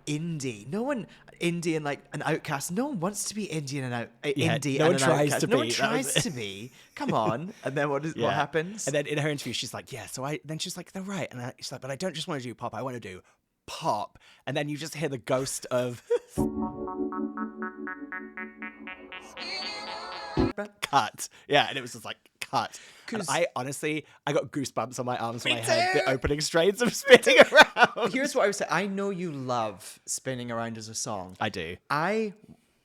Speaker 6: indie? No one indie and like an outcast. No one wants to be indie and indie.
Speaker 5: no
Speaker 6: and
Speaker 5: one
Speaker 6: an
Speaker 5: tries
Speaker 6: outcast.
Speaker 5: to
Speaker 6: No
Speaker 5: be.
Speaker 6: one
Speaker 5: That
Speaker 6: tries
Speaker 5: was-
Speaker 6: to be. Come on." And then what happens?
Speaker 5: And then in her interview, she's like, yeah, so then she's like, they're right. And she's like, but I don't just want to do pop. I want to do pop. And then you just hear the ghost of cut. Yeah, and it was just like cut. And I honestly got goosebumps on my arms when I heard the opening strains of Spinning Around.
Speaker 6: Here's what I would say. I know you love Spinning Around as a song.
Speaker 5: I do.
Speaker 6: I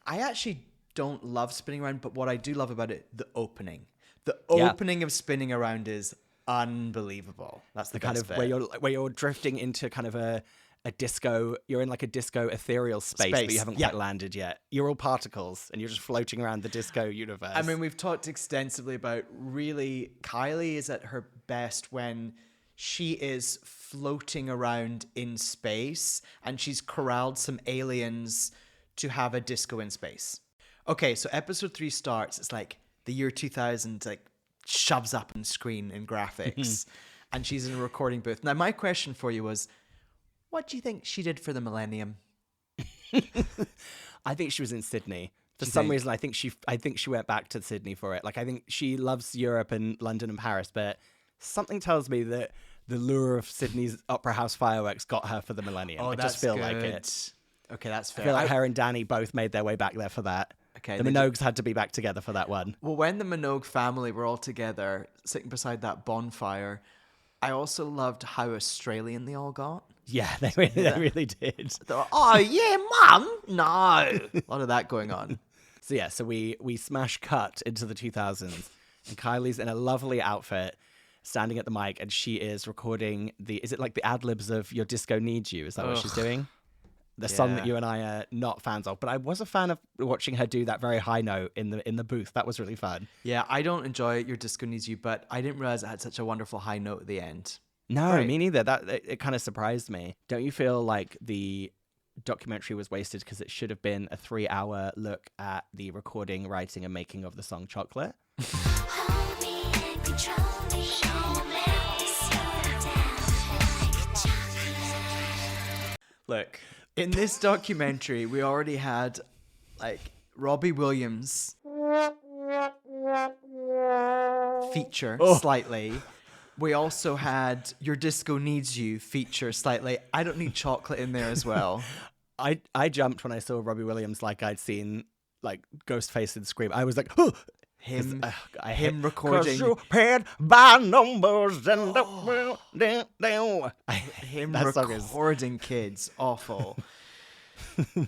Speaker 6: actually don't love Spinning Around, but what I do love about it, the opening. The
Speaker 5: Yeah.
Speaker 6: opening of Spinning Around is unbelievable. That's the
Speaker 5: Kind
Speaker 6: best
Speaker 5: of
Speaker 6: bit.
Speaker 5: where you're drifting into kind of a disco. You're in like a disco ethereal space, but
Speaker 6: Space,
Speaker 5: you haven't
Speaker 6: yeah.
Speaker 5: quite landed yet. You're all particles, and you're just floating around the disco universe.
Speaker 6: I mean, we've talked extensively about really Kylie is at her best when she is floating around in space and she's corralled some aliens to have a disco in space. Okay, so episode 3 starts. It's like the year 2000, like shoves up on screen in graphics, and she's in a recording booth. Now, my question for you was, what do you think she did for the millennium?
Speaker 5: I think she was in Sydney. For
Speaker 6: you
Speaker 5: some
Speaker 6: think?
Speaker 5: reason, I think she went back to Sydney for it. Like, I think she loves Europe and London and Paris, but something tells me that the lure of Sydney's Opera House fireworks got her for the millennium. I just feel like it.
Speaker 6: Okay, that's
Speaker 5: I
Speaker 6: fair.
Speaker 5: feel like her and Dannii both made their way back there for that.
Speaker 6: Okay,
Speaker 5: the
Speaker 6: they
Speaker 5: Minogues had to be back together for that one.
Speaker 6: Well, when the Minogue family were all together, sitting beside that bonfire, I also loved how Australian they all got.
Speaker 5: Yeah, they really did.
Speaker 6: They were, oh, yeah, Mum! No! A lot of that going on.
Speaker 5: So yeah, so we smash cut into the 2000s, and Kylie's in a lovely outfit, standing at the mic, and she is recording is it like the ad-libs of Your Disco Needs You? Is that what she's doing? The song that
Speaker 6: Yeah.
Speaker 5: you and I are not fans of, but I was a fan of watching her do that very high note in the booth. That was really fun.
Speaker 6: Yeah, I don't enjoy Your Disco Needs You, but I didn't realize it had such a wonderful high note at the end.
Speaker 5: No,
Speaker 6: Right.
Speaker 5: me neither. It kind of surprised me. Don't you feel like the documentary was wasted because it should have been a 3-hour look at the recording, writing, and making of the song Chocolate?
Speaker 4: Hold me and control me. Show me slow down like a chocolate.
Speaker 6: Look, in this documentary, we already had like Robbie Williams feature slightly. We also had Your Disco Needs You feature slightly. I Don't Need Chocolate in there as well.
Speaker 5: I jumped when I saw Robbie Williams like I'd seen like Ghostface in Scream. I was like, oh!
Speaker 6: Him
Speaker 5: "'Cause
Speaker 6: recording.
Speaker 5: you paid by numbers and
Speaker 6: Him
Speaker 5: that song is-
Speaker 6: recording kids. Awful.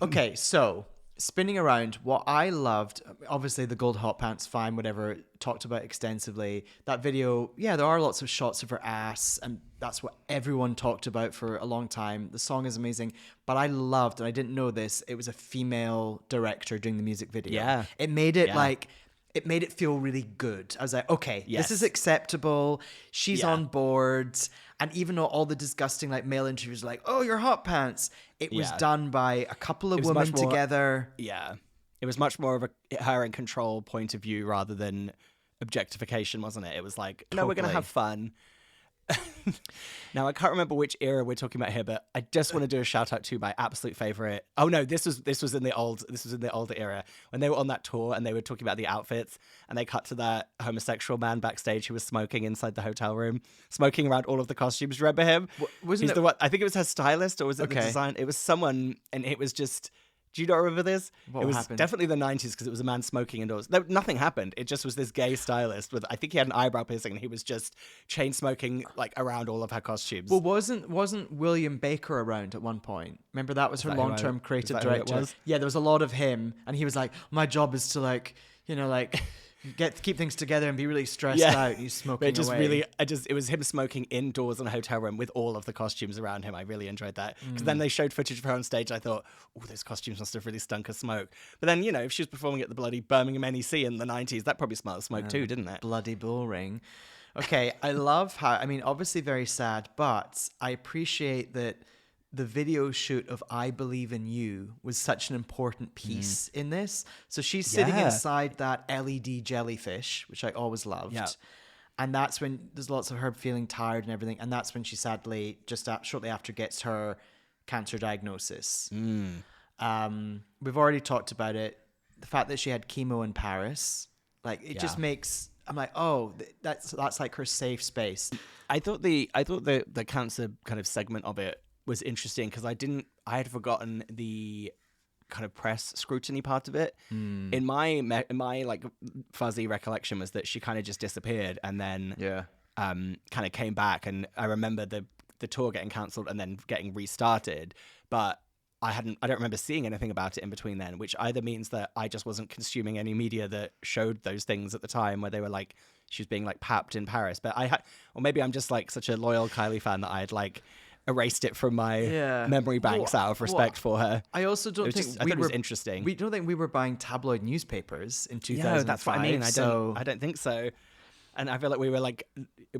Speaker 6: Okay, so spinning around, what I loved, obviously the gold hot pants, fine, whatever, talked about extensively. That video, yeah, there are lots of shots of her ass, and that's what everyone talked about for a long time. The song is amazing, but I loved, and I didn't know this, it was a female director doing the music video.
Speaker 5: Yeah.
Speaker 6: It made it
Speaker 5: Yeah.
Speaker 6: like, it made it feel really good. I was like, okay,
Speaker 5: Yes.
Speaker 6: this is acceptable. She's
Speaker 5: Yeah.
Speaker 6: on board. And even though all the disgusting like male interviews are like, oh, your hot pants, it was
Speaker 5: Yeah.
Speaker 6: done by a couple of
Speaker 5: was
Speaker 6: women
Speaker 5: much more-
Speaker 6: together.
Speaker 5: Yeah. It was much more of a her in control point of view rather than objectification, wasn't it? It was like, no, we're going to
Speaker 6: Totally.
Speaker 5: have fun. Now, I can't remember which era we're talking about here, but I just want to do a shout out to my absolute favorite. Oh no, this was in the older era when they were on that tour and they were talking about the outfits and they cut to that homosexual man backstage who was smoking inside the hotel room, smoking around all of the costumes. Remember him?
Speaker 6: wasn't
Speaker 5: He's
Speaker 6: it-
Speaker 5: the one, I think it was her stylist or was it the
Speaker 6: Okay.
Speaker 5: design? It was someone and it was just. Do you not remember this?
Speaker 6: What
Speaker 5: it was
Speaker 6: happened?
Speaker 5: definitely the 90s because it was a man smoking indoors. No, nothing happened. It just was this gay stylist with, I think he had an eyebrow piercing and he was just chain smoking like around all of her costumes.
Speaker 6: Well, wasn't William Baker around at one point? Remember that was her
Speaker 5: that who I-
Speaker 6: long-term
Speaker 5: is
Speaker 6: creative
Speaker 5: that who it
Speaker 6: director.
Speaker 5: was?
Speaker 6: Yeah, there was a lot of him, and he was like, "My job is to like, keep things together and be really stressed out." He's
Speaker 5: But
Speaker 6: smoking
Speaker 5: it just
Speaker 6: away.
Speaker 5: really, it was him smoking indoors in a hotel room with all of the costumes around him. I really enjoyed that because then they showed footage of her on stage. I thought, oh, those costumes must have really stunk of smoke. But then, if she was performing at the bloody Birmingham NEC in the 90s, that probably smelled of smoke too, didn't it?
Speaker 6: Bloody bull ring. Okay, I love how, obviously very sad, but I appreciate that the video shoot of I Believe in You was such an important piece in this. So she's sitting
Speaker 5: Yeah.
Speaker 6: inside that LED jellyfish, which I always loved.
Speaker 5: Yeah.
Speaker 6: And that's when there's lots of her feeling tired and everything. And that's when she sadly, shortly after, gets her cancer diagnosis. We've already talked about it. The fact that she had chemo in Paris, like it just makes, I'm like, oh, that's like her safe space.
Speaker 5: I thought the cancer kind of segment of it was interesting because I had forgotten the kind of press scrutiny part of it. In my like fuzzy recollection was that she kind of just disappeared and then kind of came back, and I remember the tour getting cancelled and then getting restarted, but I don't remember seeing anything about it in between then, which either means that I just wasn't consuming any media that showed those things at the time where they were like she was being like papped in Paris, but or maybe I'm just like such a loyal Kylie fan that I had like erased it from my memory banks out of respect for her.
Speaker 6: I also don't
Speaker 5: I
Speaker 6: think
Speaker 5: thought it was interesting.
Speaker 6: We don't think we were buying tabloid newspapers in 2005.
Speaker 5: Yeah, that's what I mean.
Speaker 6: So
Speaker 5: I don't think so. And I feel like we were like, I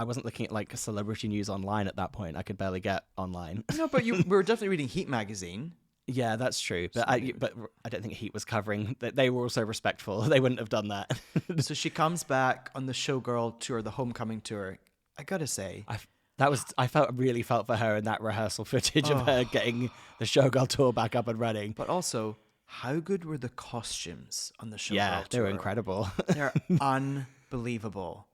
Speaker 5: wasn't looking at like celebrity news online at that point. I could barely get online.
Speaker 6: no, but we were definitely reading Heat magazine.
Speaker 5: Yeah, that's true. But I don't think Heat was covering that. They were also respectful. They wouldn't have done that.
Speaker 6: So she comes back on the Showgirl tour, the homecoming tour. I gotta say,
Speaker 5: I really felt for her in that rehearsal footage of her getting the Showgirl tour back up and running.
Speaker 6: but also, how good were the costumes on the Showgirl
Speaker 5: Yeah,
Speaker 6: tour?
Speaker 5: they were incredible.
Speaker 6: They're unbelievable.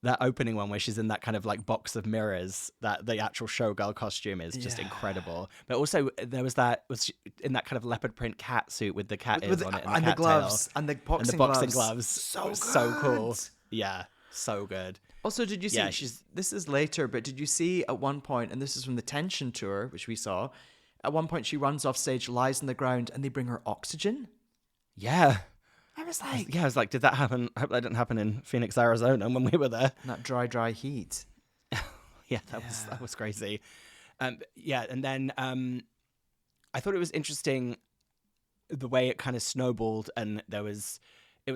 Speaker 5: That opening one where she's in that kind of like box of mirrors, that the actual Showgirl costume is just incredible. But also there was she in that kind of leopard print cat suit with the cat ears on it
Speaker 6: and the gloves and the boxing gloves.
Speaker 5: So cool. Yeah, so good.
Speaker 6: Also, did you see?
Speaker 5: Yeah,
Speaker 6: this is later, but did you see at one point, and this is from the Tension tour, which we saw. At one point, she runs off stage, lies on the ground, and they bring her oxygen.
Speaker 5: Yeah.
Speaker 6: I was like,
Speaker 5: I was like, did that happen? I hope that didn't happen in Phoenix, Arizona when we were there.
Speaker 6: that dry heat.
Speaker 5: Yeah, that was crazy. And then I thought it was interesting the way it kind of snowballed, and it was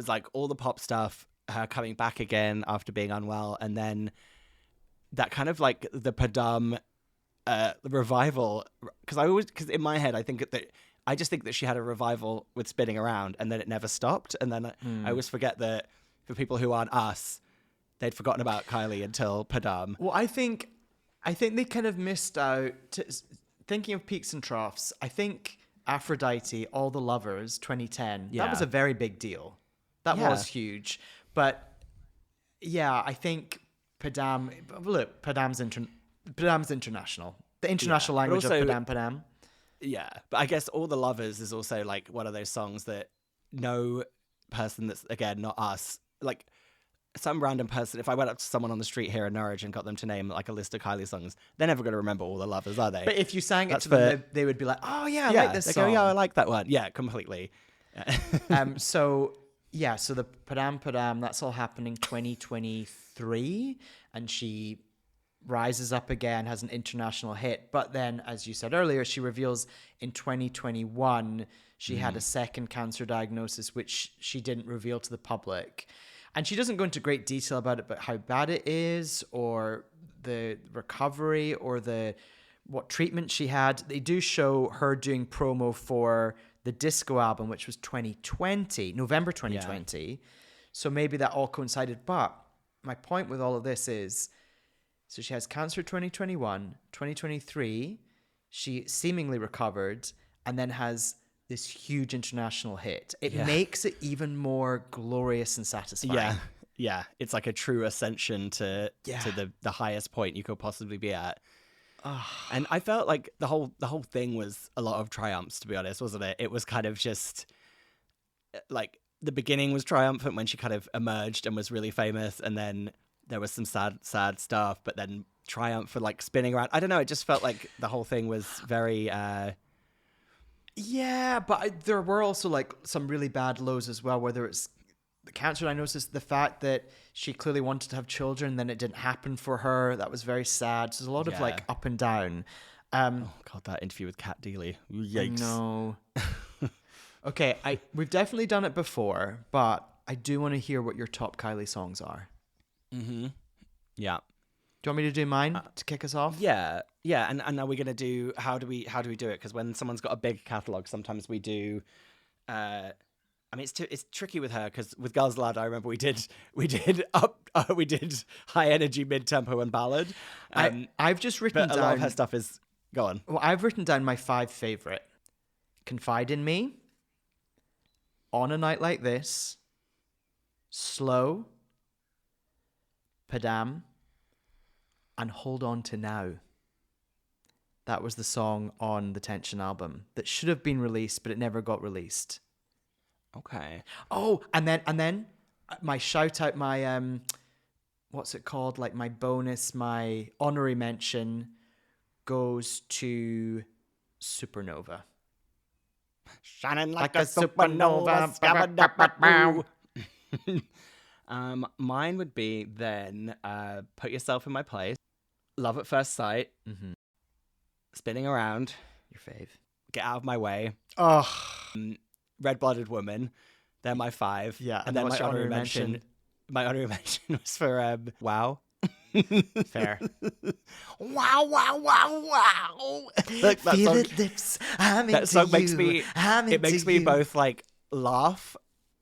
Speaker 5: like all the pop stuff, her coming back again after being unwell, and then that kind of like the Padam revival. Because in my head I just think that she had a revival with Spinning Around, and then it never stopped. And then I always forget that for people who aren't us, they'd forgotten about Kylie until Padam.
Speaker 6: Well, I think they kind of missed out thinking of peaks and troughs, I think Aphrodite, All the Lovers, 2010, that
Speaker 5: Yeah.
Speaker 6: was a very big deal. That
Speaker 5: Yeah.
Speaker 6: was huge. But yeah, I think Padam, look, Padam's international. The international
Speaker 5: but
Speaker 6: language
Speaker 5: also-
Speaker 6: of Padam.
Speaker 5: Yeah, but I guess All the Lovers is also like one of those songs that no person that's, again, not us, like some random person, if I went up to someone on the street here in Norwich and got them to name like a list of Kylie songs, they're never going to remember All the Lovers, are they?
Speaker 6: But if you sang it
Speaker 5: That's
Speaker 6: to them,
Speaker 5: for-
Speaker 6: they would be like, oh yeah, I
Speaker 5: yeah,
Speaker 6: like this
Speaker 5: they
Speaker 6: song.
Speaker 5: go, yeah, I like that one. Yeah, completely.
Speaker 6: So the Padam, that's all happening 2023, and she rises up again, has an international hit. But then, as you said earlier, she reveals in 2021 she had a second cancer diagnosis, which she didn't reveal to the public. And she doesn't go into great detail about it, but how bad it is, or the recovery, or what treatment she had. They do show her doing promo for the disco album, which was 2020, November 2020. So maybe that all coincided. But my point with all of this is, so she has cancer 2021, 2023, she seemingly recovered, and then has this huge international hit. It makes it even more glorious and satisfying.
Speaker 5: Yeah, it's like a true ascension to the highest point you could possibly be at. And I felt like the whole thing was a lot of triumphs, to be honest, wasn't it? It was kind of just like the beginning was triumphant when she kind of emerged and was really famous, and then there was some sad stuff, but then triumph for like spinning around. I don't know, it just felt like the whole thing was very
Speaker 6: Yeah, but there were also like some really bad lows as well, whether it's the cancer diagnosis, the fact that she clearly wanted to have children, then it didn't happen for her. That was very sad. So there's a lot of like up and down.
Speaker 5: oh god, that interview with Kat Deely. Yikes.
Speaker 6: No. Okay, we've definitely done it before, but I do want to hear what your top Kylie songs are.
Speaker 5: Yeah.
Speaker 6: Do you want me to do mine to kick us off?
Speaker 5: Yeah, and are we gonna do how do we do it? Because when someone's got a big catalog, sometimes we do. I mean, it's tricky with her because with Girls Aloud, I remember we did high energy, mid tempo, and ballad.
Speaker 6: I've just written
Speaker 5: But
Speaker 6: down.
Speaker 5: a lot of her stuff is go on.
Speaker 6: Well, I've written down my 5 favorite: Confide in Me, On a Night Like This, Slow, Padam, and Hold On to Now. That was the song on the Tension album that should have been released, but it never got released.
Speaker 5: Okay.
Speaker 6: Oh, and then my shout out, my what's it called? Like my bonus, my honorary mention goes to Supernova.
Speaker 5: Shining like
Speaker 6: a
Speaker 5: a supernova. Mine would be then Put Yourself in My Place, Love at First Sight, Spinning Around,
Speaker 6: Your fave.
Speaker 5: Get Out of My Way,
Speaker 6: Oh,
Speaker 5: Red-Blooded Woman. They're my 5.
Speaker 6: Yeah,
Speaker 5: and then
Speaker 6: what's
Speaker 5: my
Speaker 6: your
Speaker 5: honorary
Speaker 6: honorary
Speaker 5: mention. My honorary mention was for Wow.
Speaker 6: fair.
Speaker 5: Wow, wow, wow, wow. Look, that
Speaker 6: Feel
Speaker 5: song,
Speaker 6: it lips. I'm
Speaker 5: that
Speaker 6: into
Speaker 5: song makes
Speaker 6: you.
Speaker 5: me
Speaker 6: I'm
Speaker 5: it makes
Speaker 6: into
Speaker 5: me
Speaker 6: you.
Speaker 5: both like laugh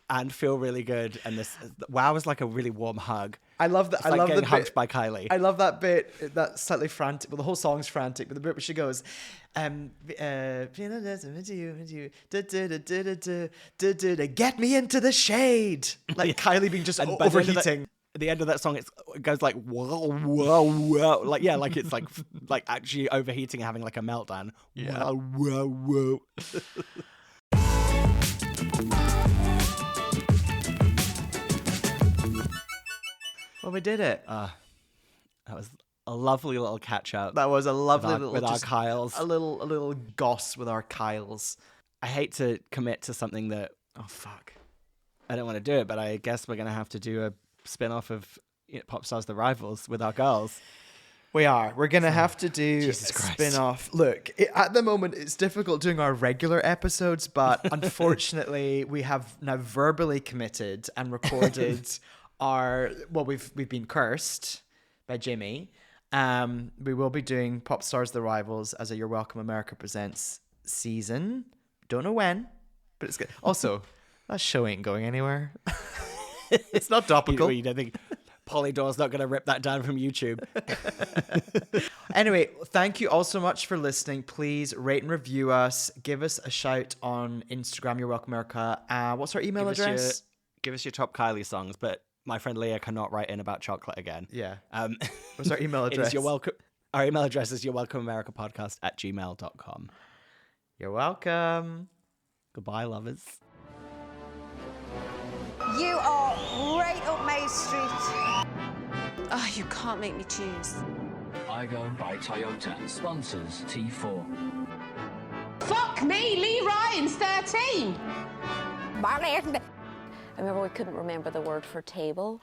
Speaker 5: and feel really good. And this Wow is like a really warm hug.
Speaker 6: I love that.
Speaker 5: It's
Speaker 6: I
Speaker 5: like
Speaker 6: love
Speaker 5: getting
Speaker 6: the
Speaker 5: hugged
Speaker 6: bit.
Speaker 5: by Kylie.
Speaker 6: I love that bit. That's slightly frantic. Well, the whole song's frantic, but the bit where she goes, into you, get me into the shade. Like Kylie being just
Speaker 5: And by the end of that-
Speaker 6: overheating.
Speaker 5: At the end of that song, it goes like whoa, whoa, whoa, like yeah, like it's like actually overheating and having like a meltdown.
Speaker 6: Yeah.
Speaker 5: Whoa, whoa, whoa.
Speaker 6: Well, we did it.
Speaker 5: That was a lovely little catch up.
Speaker 6: That was a lovely little
Speaker 5: with our
Speaker 6: just
Speaker 5: Kyles.
Speaker 6: a little goss with our Kyles.
Speaker 5: I hate to commit to something that
Speaker 6: Oh fuck.
Speaker 5: I don't want to do it, but I guess we're gonna have to do a spin-off of Pop Stars The Rivals with our girls.
Speaker 6: We are. We're going to have to do
Speaker 5: Jesus
Speaker 6: a
Speaker 5: Christ.
Speaker 6: spin-off. Look, at the moment, it's difficult doing our regular episodes, but unfortunately, we have now verbally committed and recorded we've been cursed by Jimmy. We will be doing Pop Stars The Rivals as a You're Welcome America Presents season. Don't know when, but it's good. Also, that show ain't going anywhere. It's not topical.
Speaker 5: You don't think Polydor's not going to rip that down from YouTube.
Speaker 6: Anyway, thank you all so much for listening. Please rate and review us. Give us a shout on Instagram. You're welcome, America. What's our email address?
Speaker 5: Give us your top Kylie songs, but my friend Leah cannot write in about chocolate again.
Speaker 6: Yeah. What's our email
Speaker 5: It
Speaker 6: address?
Speaker 5: is you're welcome. Our email address is yourwelcomeamericapodcast@gmail.com.
Speaker 6: You're welcome.
Speaker 5: Goodbye, lovers.
Speaker 1: You are right up my street.
Speaker 2: Oh, you can't make me choose.
Speaker 3: Igo by Toyota sponsors T4.
Speaker 2: Fuck me, Lee Ryan's 13.
Speaker 1: Marlene.
Speaker 8: I remember we couldn't remember the word for table.